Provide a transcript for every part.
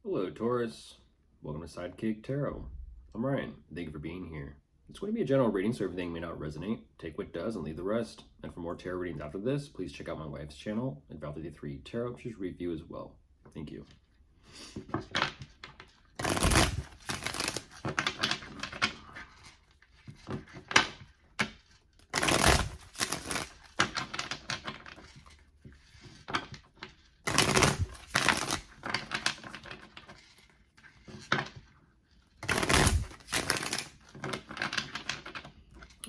Hello, Taurus. Welcome to Sidekick Tarot. I'm Ryan. Thank you for being here. It's going to be a general reading, so everything may not resonate. Take what does and leave the rest. And for more tarot readings after this, please check out my wife's channel, Val53 Tarot. She's review as well. Thank you.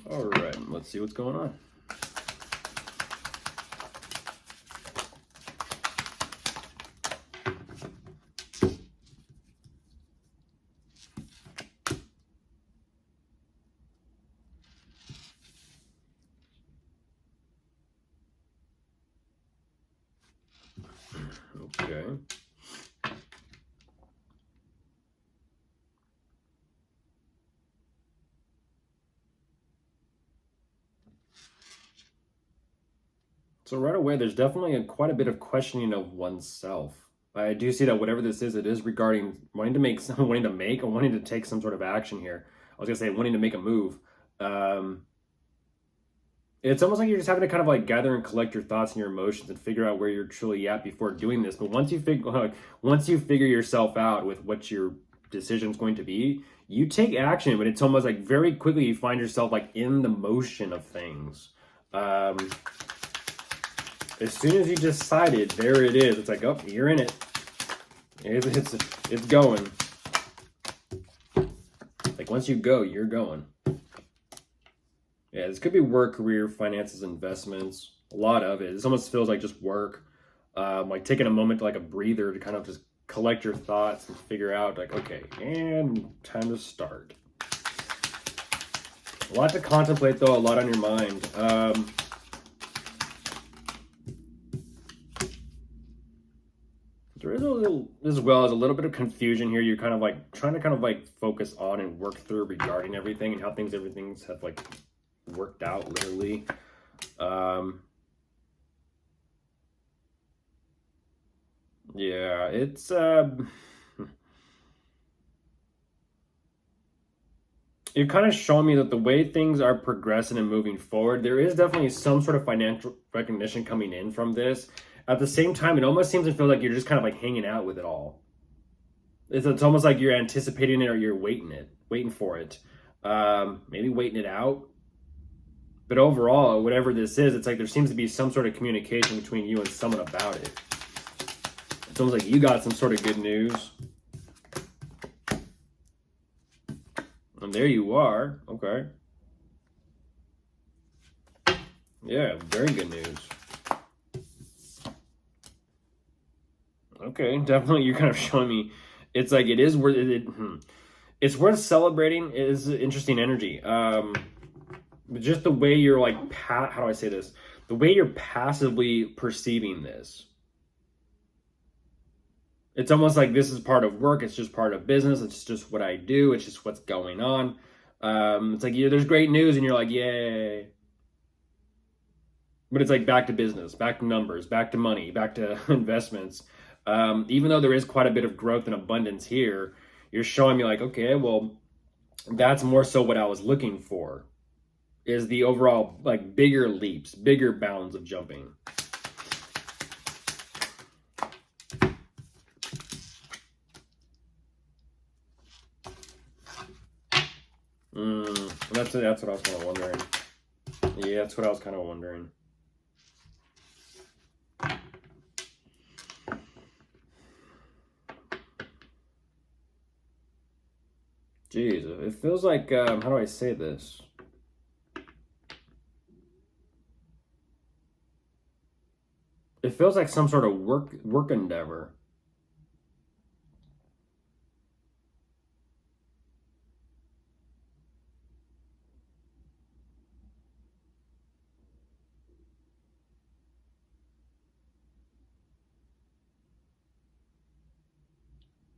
All right, let's see what's going on. Okay. So right away, there's definitely quite a bit of questioning of oneself. I do see that whatever this is, it is regarding wanting to make, or wanting to take some sort of action here. I was gonna say wanting to make a move. It's almost like you're just having to kind of like gather and collect your thoughts and your emotions and figure out where you're truly at before doing this. But once you figure yourself out with what your decision is going to be, you take action. But it's almost like very quickly you find yourself like in the motion of things. As soon as you decided, there it is. It's like, oh, you're in it. It's going. Like once you go, you're going. Yeah, this could be work, career, finances, investments. A lot of it. This almost feels like just work. Like taking a moment, like a breather, to kind of just collect your thoughts and figure out, like, okay, and time to start. A lot to contemplate, though. A lot on your mind. There is a little, as well as a little bit of confusion here. You're kind of like trying to kind of like focus on and work through regarding everything and how everything's have like worked out literally. Yeah, it's you're kind of showing me that the way things are progressing and moving forward, there is definitely some sort of financial recognition coming in from this. At the same time, it almost seems to feel like you're just kind of like hanging out with it all. It's almost like you're anticipating it or you're waiting for it. Maybe waiting it out. But overall, whatever this is, it's like there seems to be some sort of communication between you and someone about it. It's almost like you got some sort of good news. And there you are. Okay. Yeah, very good news. Okay, definitely you're kind of showing me it's like it is worth it. It's worth celebrating. It is interesting energy. Just the way you're like, how do I say this? The way you're passively perceiving this. It's almost like this is part of work. It's just part of business. It's just what I do. It's just what's going on. It's like, yeah, there's great news and you're like, yay. But it's like back to business, back to numbers, back to money, back to investments. Even though there is quite a bit of growth and abundance here, you're showing me like, okay, well, that's more so what I was looking for, is the overall like bigger leaps, bigger bounds of jumping. That's what I was kind of wondering. Yeah, that's what I was kind of wondering. Jeez, it feels like, how do I say this? It feels like some sort of work endeavor.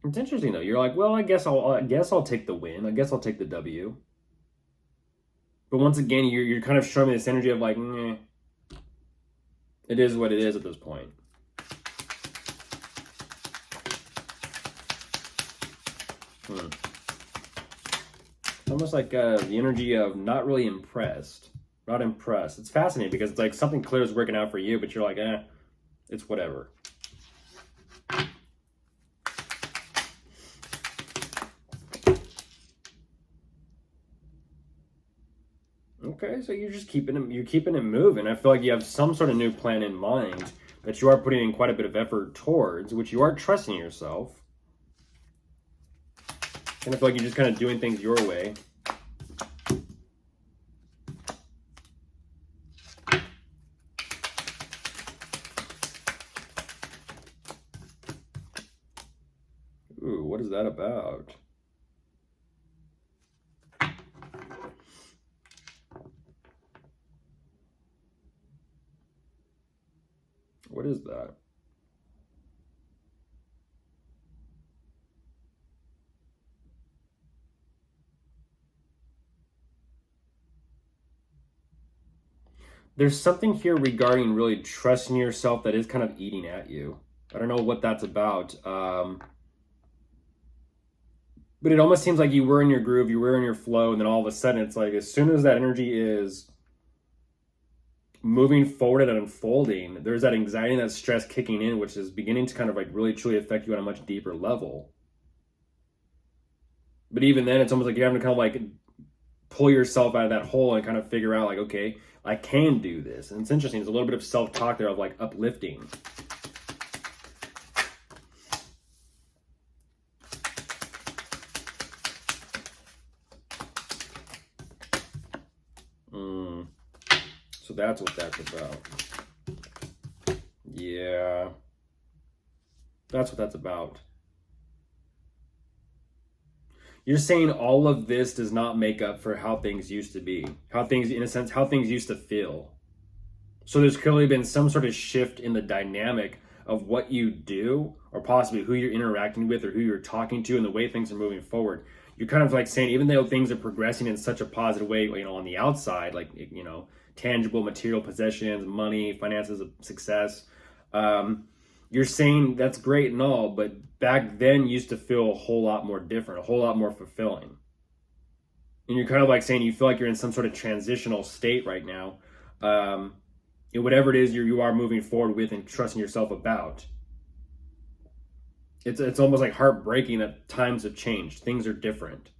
It's interesting though. You're like, well, I guess I'll take the win. I guess I'll take the W. But once again, you're kind of showing me this energy of like, it is what it is at this point. Hmm. Almost like the energy of not really impressed. Not impressed. It's fascinating because it's like something clear is working out for you, but you're like, it's whatever. Okay, so you're just keeping it moving. I feel like you have some sort of new plan in mind that you are putting in quite a bit of effort towards, which you are trusting yourself. And I feel like you're just kind of doing things your way. Ooh, what is that about? What is that? There's something here regarding really trusting yourself that is kind of eating at you. I don't know what that's about. But it almost seems like you were in your groove, you were in your flow, and then all of a sudden it's like as soon as that energy is moving forward and unfolding, there's that anxiety and that stress kicking in, which is beginning to kind of like really truly affect you on a much deeper level. But even then, it's almost like you're having to kind of like pull yourself out of that hole and kind of figure out like, okay, I can do this. And it's interesting. There's a little bit of self-talk there of like uplifting. So that's what that's about. Yeah. That's what that's about. You're saying all of this does not make up for how things used to be. How things, in a sense, how things used to feel. So there's clearly been some sort of shift in the dynamic of what you do, or possibly who you're interacting with, or who you're talking to, and the way things are moving forward. You're kind of like saying, even though things are progressing in such a positive way, you know, on the outside, like, you know, tangible material possessions, money, finances, success, you're saying that's great and all, but back then used to feel a whole lot more different, a whole lot more fulfilling. And you're kind of like saying you feel like you're in some sort of transitional state right now. Whatever it is you are moving forward with and trusting yourself about. It's almost like heartbreaking that times have changed. Things are different.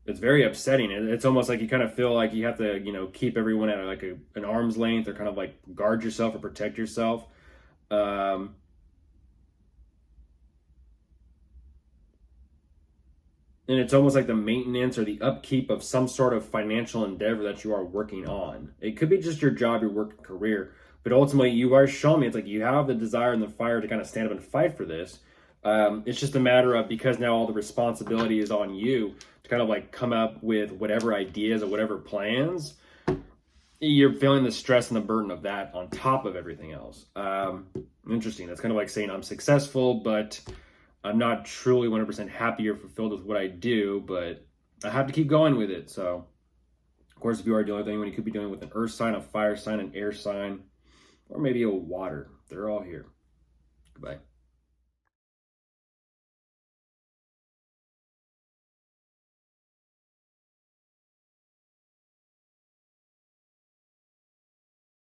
It's very upsetting. It's almost like you kind of feel like you have to, you know, keep everyone at like an arm's length, or kind of like guard yourself or protect yourself. And it's almost like the maintenance or the upkeep of some sort of financial endeavor that you are working on. It could be just your job, your work career, but ultimately you are showing me it's like you have the desire and the fire to kind of stand up and fight for this. It's just a matter of, because now all the responsibility is on you to kind of like come up with whatever ideas or whatever plans. You're feeling the stress and the burden of that on top of everything else. Interesting. That's kind of like saying I'm successful, but I'm not truly 100% happy or fulfilled with what I do, but I have to keep going with it. So, of course, if you are dealing with anyone, you could be dealing with an earth sign, a fire sign, an air sign, or maybe a water. They're all here. Goodbye.